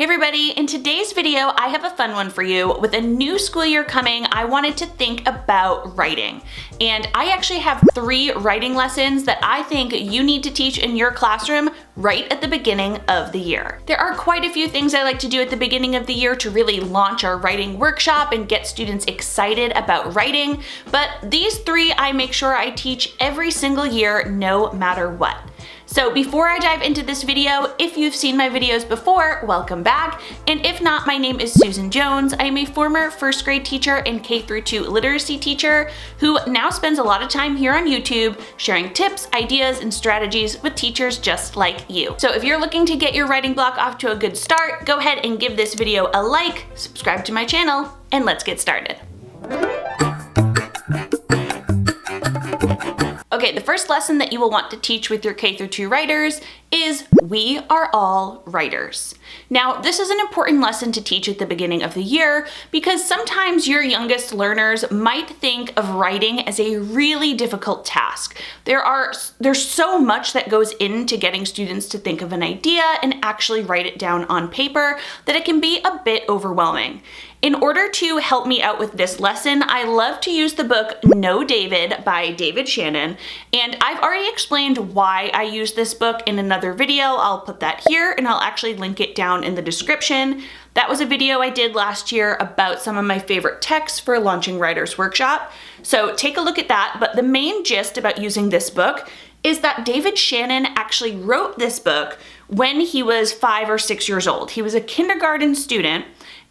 Hey everybody, in today's video, I have a fun one for you. With a new school year coming, I wanted to think about writing. And I actually have 3 writing lessons that I think you need to teach in your classroom right at the beginning of the year. There are quite a few things I like to do at the beginning of the year to really launch our writing workshop and get students excited about writing, but these 3 I make sure I teach every single year no matter what. So before I dive into this video, if you've seen my videos before, welcome back. And if not, my name is Susan Jones. I am a former first grade teacher and K-2 literacy teacher who now spends a lot of time here on YouTube sharing tips, ideas, and strategies with teachers just like you. So if you're looking to get your writing block off to a good start, go ahead and give this video a like, subscribe to my channel, and let's get started. Okay, the first lesson that you will want to teach with your K-2 writers is we are all writers. Now, this is an important lesson to teach at the beginning of the year because sometimes your youngest learners might think of writing as a really difficult task. There's so much that goes into getting students to think of an idea and actually write it down on paper that it can be a bit overwhelming. In order to help me out with this lesson, I love to use the book No David by David Shannon, and I've already explained why I use this book in another video. I'll put that here and I'll actually link it down in the description. That was a video I did last year about some of my favorite texts for launching Writers Workshop. So take a look at that, but the main gist about using this book is that David Shannon actually wrote this book when he was 5 or 6 years old. He was a kindergarten student,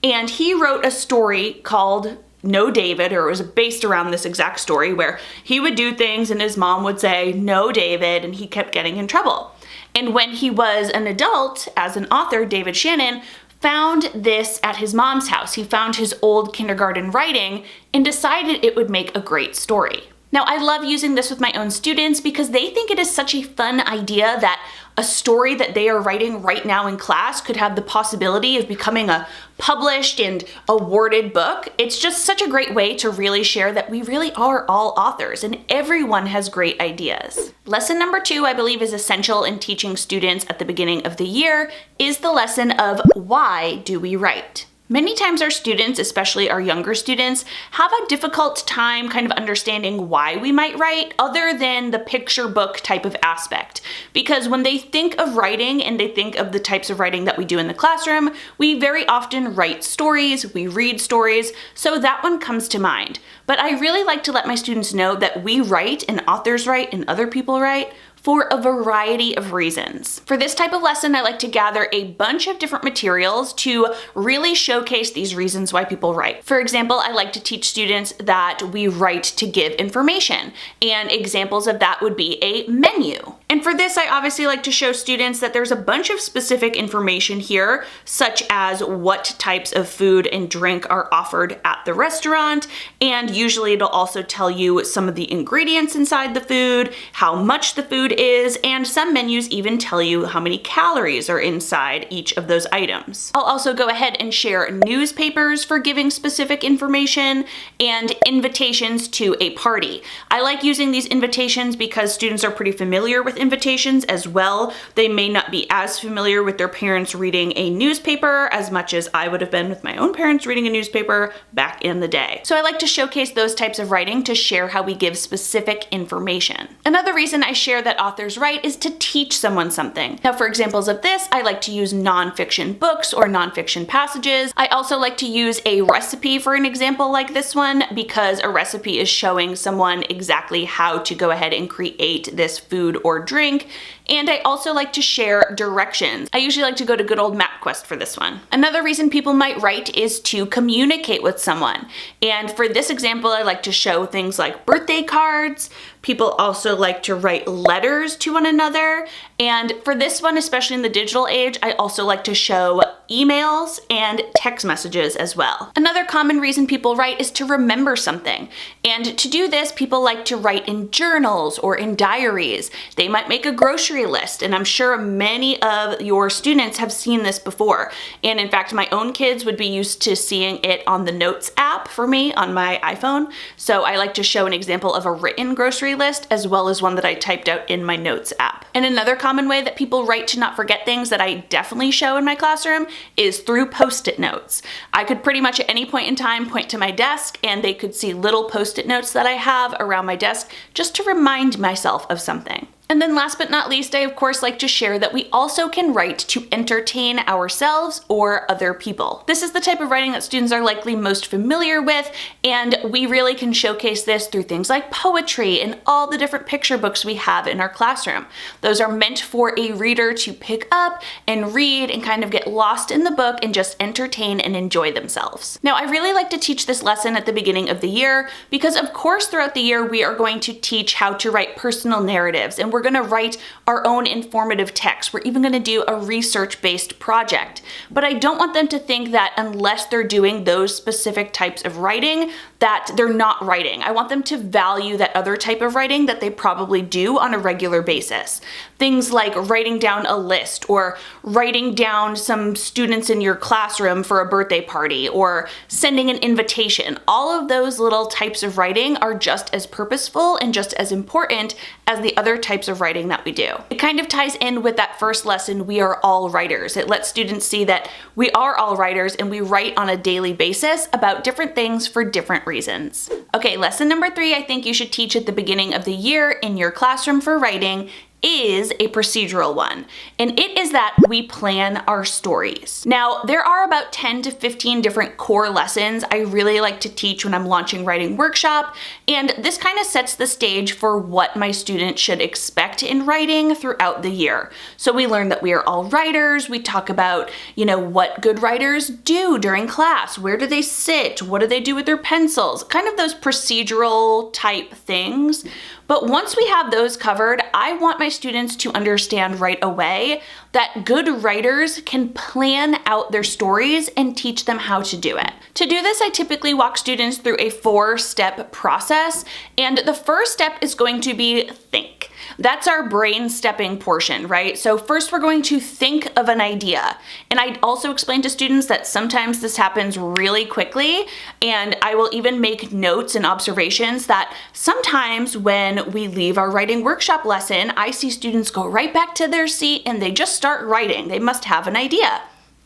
and he wrote a story called No David, or it was based around this exact story where he would do things and his mom would say, "No, David," and he kept getting in trouble. And when he was an adult, as an author, David Shannon found this at his mom's house. He found his old kindergarten writing and decided it would make a great story. Now, I love using this with my own students because they think it is such a fun idea that a story that they are writing right now in class could have the possibility of becoming a published and awarded book. It's just such a great way to really share that we really are all authors and everyone has great ideas. Lesson number 2, I believe, is essential in teaching students at the beginning of the year is the lesson of why do we write? Many times our students, especially our younger students, have a difficult time kind of understanding why we might write other than the picture book type of aspect. Because when they think of writing and they think of the types of writing that we do in the classroom, we very often write stories, we read stories, so that one comes to mind. But I really like to let my students know that we write and authors write and other people write for a variety of reasons. For this type of lesson, I like to gather a bunch of different materials to really showcase these reasons why people write. For example, I like to teach students that we write to give information, and examples of that would be a menu. And for this, I obviously like to show students that there's a bunch of specific information here, such as what types of food and drink are offered at the restaurant, and usually it'll also tell you some of the ingredients inside the food, how much the food is, and some menus even tell you how many calories are inside each of those items. I'll also go ahead and share newspapers for giving specific information and invitations to a party. I like using these invitations because students are pretty familiar with invitations as well. They may not be as familiar with their parents reading a newspaper as much as I would have been with my own parents reading a newspaper back in the day. So I like to showcase those types of writing to share how we give specific information. Another reason I share that authors write is to teach someone something. Now, for examples of this, I like to use nonfiction books or nonfiction passages. I also like to use a recipe for an example like this one because a recipe is showing someone exactly how to go ahead and create this food or drink. And I also like to share directions. I usually like to go to good old MapQuest for this one. Another reason people might write is to communicate with someone. And for this example, I like to show things like birthday cards. People also like to write letters to one another. And for this one, especially in the digital age, I also like to show emails and text messages as well. Another common reason people write is to remember something. And to do this, people like to write in journals or in diaries. They might make a grocery list, and I'm sure many of your students have seen this before. And in fact, my own kids would be used to seeing it on the Notes app for me on my iPhone. So I like to show an example of a written grocery list as well as one that I typed out in my Notes app. And another common way that people write to not forget things that I definitely show in my classroom is through Post-it notes. I could pretty much at any point in time point to my desk and they could see little Post-it notes that I have around my desk just to remind myself of something. And then last but not least, I of course like to share that we also can write to entertain ourselves or other people. This is the type of writing that students are likely most familiar with, and we really can showcase this through things like poetry and all the different picture books we have in our classroom. Those are meant for a reader to pick up and read and kind of get lost in the book and just entertain and enjoy themselves. Now, I really like to teach this lesson at the beginning of the year because of course throughout the year we are going to teach how to write personal narratives, and we're going to write our own informative text. We're even going to do a research-based project. But I don't want them to think that unless they're doing those specific types of writing, that they're not writing. I want them to value that other type of writing that they probably do on a regular basis. Things like writing down a list or writing down some students in your classroom for a birthday party or sending an invitation. All of those little types of writing are just as purposeful and just as important as the other types of writing that we do. It kind of ties in with that first lesson, we are all writers. It lets students see that we are all writers and we write on a daily basis about different things for different reasons. Okay, lesson number 3 I think you should teach at the beginning of the year in your classroom for writing is a procedural one, and it is that we plan our stories. Now, there are about 10 to 15 different core lessons I really like to teach when I'm launching Writing Workshop, and this kind of sets the stage for what my students should expect in writing throughout the year. So we learn that we are all writers, we talk about, what good writers do during class, where do they sit, what do they do with their pencils, kind of those procedural type things. But once we have those covered, I want my students to understand right away that good writers can plan out their stories and teach them how to do it. To do this, I typically walk students through a 4-step process, and the first step is going to be think. That's our brain stepping portion, right? So first we're going to think of an idea. And I also explain to students that sometimes this happens really quickly, and I will even make notes and observations that sometimes when we leave our writing workshop lesson, I see students go right back to their seat and they just start writing. They must have an idea.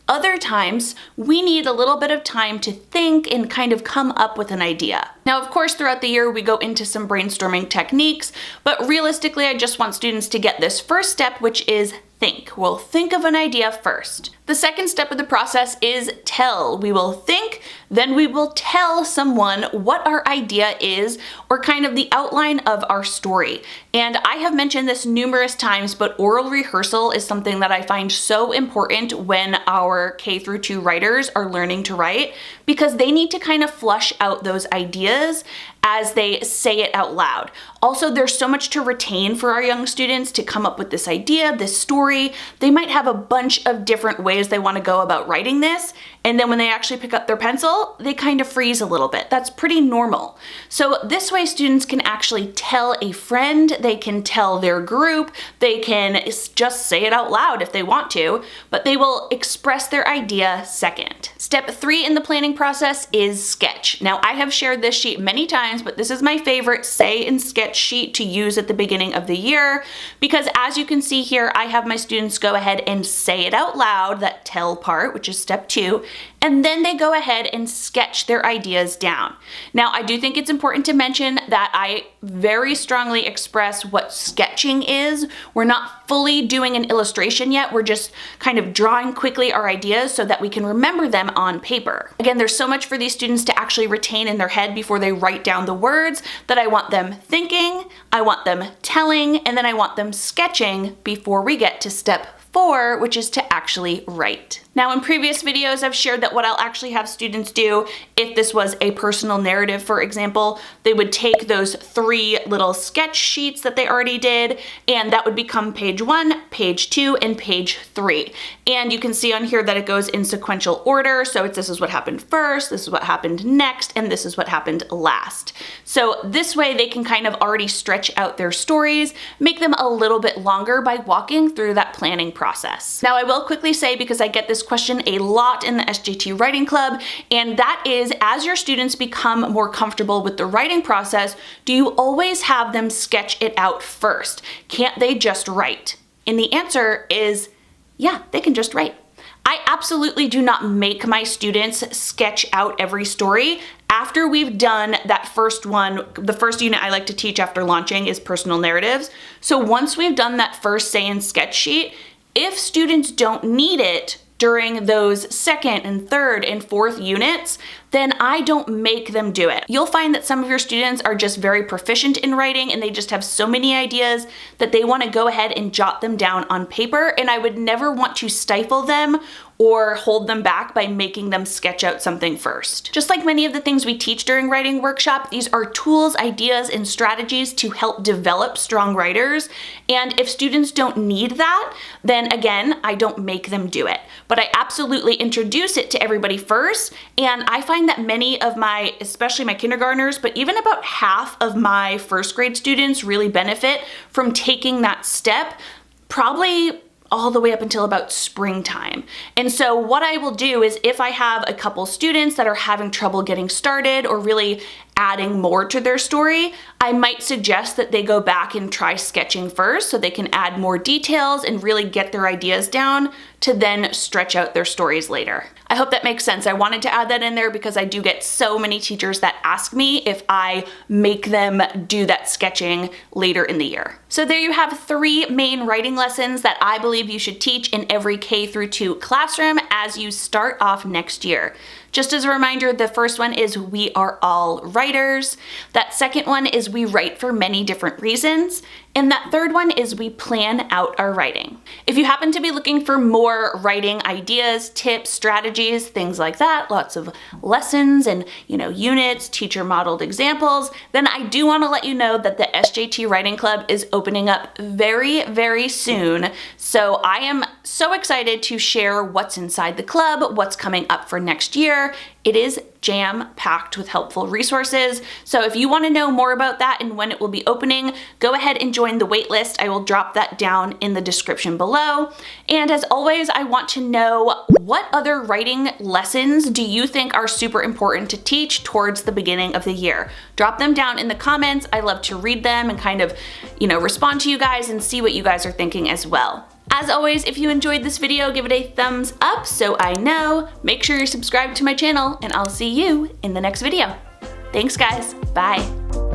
Other times, we need a little bit of time to think and kind of come up with an idea. Now, of course, throughout the year, we go into some brainstorming techniques, but realistically, I just want students to get this first step, which is think. We'll think of an idea first. The second step of the process is tell. We will think, then we will tell someone what our idea is, or kind of the outline of our story. And I have mentioned this numerous times, but oral rehearsal is something that I find so important when our K-2 writers are learning to write, because they need to kind of flush out those ideas as they say it out loud. Also, there's so much to retain for our young students to come up with this idea, this story. They might have a bunch of different ways they want to go about writing this, and then when they actually pick up their pencil, they kind of freeze a little bit. That's pretty normal. So this way students can actually tell a friend, they can tell their group, they can just say it out loud if they want to, but they will express their idea second. Step 3 in the planning process is sketch. Now, I have shared this sheet many times, but this is my favorite say and sketch sheet to use at the beginning of the year, because as you can see here, I have my students go ahead and say it out loud, that tell part, which is step 2, and then they go ahead and sketch their ideas down. Now, I do think it's important to mention that I very strongly express what sketching is. We're not fully doing an illustration yet. We're just kind of drawing quickly our ideas so that we can remember them on paper. Again, there's so much for these students to actually retain in their head before they write down the words that I want them thinking, I want them telling, and then I want them sketching before we get to step 4, which is to actually write. Now, in previous videos, I've shared that what I'll actually have students do, if this was a personal narrative, for example, they would take those 3 little sketch sheets that they already did, and that would become page 1, page 2, and page 3. And you can see on here that it goes in sequential order. So this is what happened first, this is what happened next, and this is what happened last. So this way they can kind of already stretch out their stories, make them a little bit longer by walking through that planning process. Now, I will quickly say, because I get this question a lot in the SJT Writing Club, and that is, as your students become more comfortable with the writing process, do you always have them sketch it out first? Can't they just write? And the answer is, yeah, they can just write. I absolutely do not make my students sketch out every story. After we've done that first one, the first unit I like to teach after launching is personal narratives. So once we've done that first say and sketch sheet, if students don't need it during those second and third and fourth units, then I don't make them do it. You'll find that some of your students are just very proficient in writing and they just have so many ideas that they want to go ahead and jot them down on paper, and I would never want to stifle them or hold them back by making them sketch out something first. Just like many of the things we teach during writing workshop, these are tools, ideas, and strategies to help develop strong writers. And if students don't need that, then again, I don't make them do it. But I absolutely introduce it to everybody first, and I find that many of my, especially my kindergartners, but even about half of my first grade students really benefit from taking that step, probably all the way up until about springtime. And so what I will do is, if I have a couple students that are having trouble getting started or really adding more to their story, I might suggest that they go back and try sketching first so they can add more details and really get their ideas down to then stretch out their stories later. I hope that makes sense. I wanted to add that in there because I do get so many teachers that ask me if I make them do that sketching later in the year. So there you have 3 main writing lessons that I believe you should teach in every K-2 classroom as you start off next year. Just as a reminder, the first one is we are all writers. That second one is we write for many different reasons. And that third one is we plan out our writing. If you happen to be looking for more writing ideas, tips, strategies, things like that, lots of lessons and units, teacher modeled examples, then I do want to let you know that the SJT Writing Club is opening up very, very soon. So I am so excited to share what's inside the club, what's coming up for next year. It is jam-packed with helpful resources. So if you want to know more about that and when it will be opening, go ahead and join the waitlist. I will drop that down in the description below. And as always, I want to know, what other writing lessons do you think are super important to teach towards the beginning of the year? Drop them down in the comments. I love to read them and kind of, respond to you guys and see what you guys are thinking as well. As always, if you enjoyed this video, give it a thumbs up so I know. Make sure you're subscribed to my channel, and I'll see you in the next video. Thanks, guys. Bye.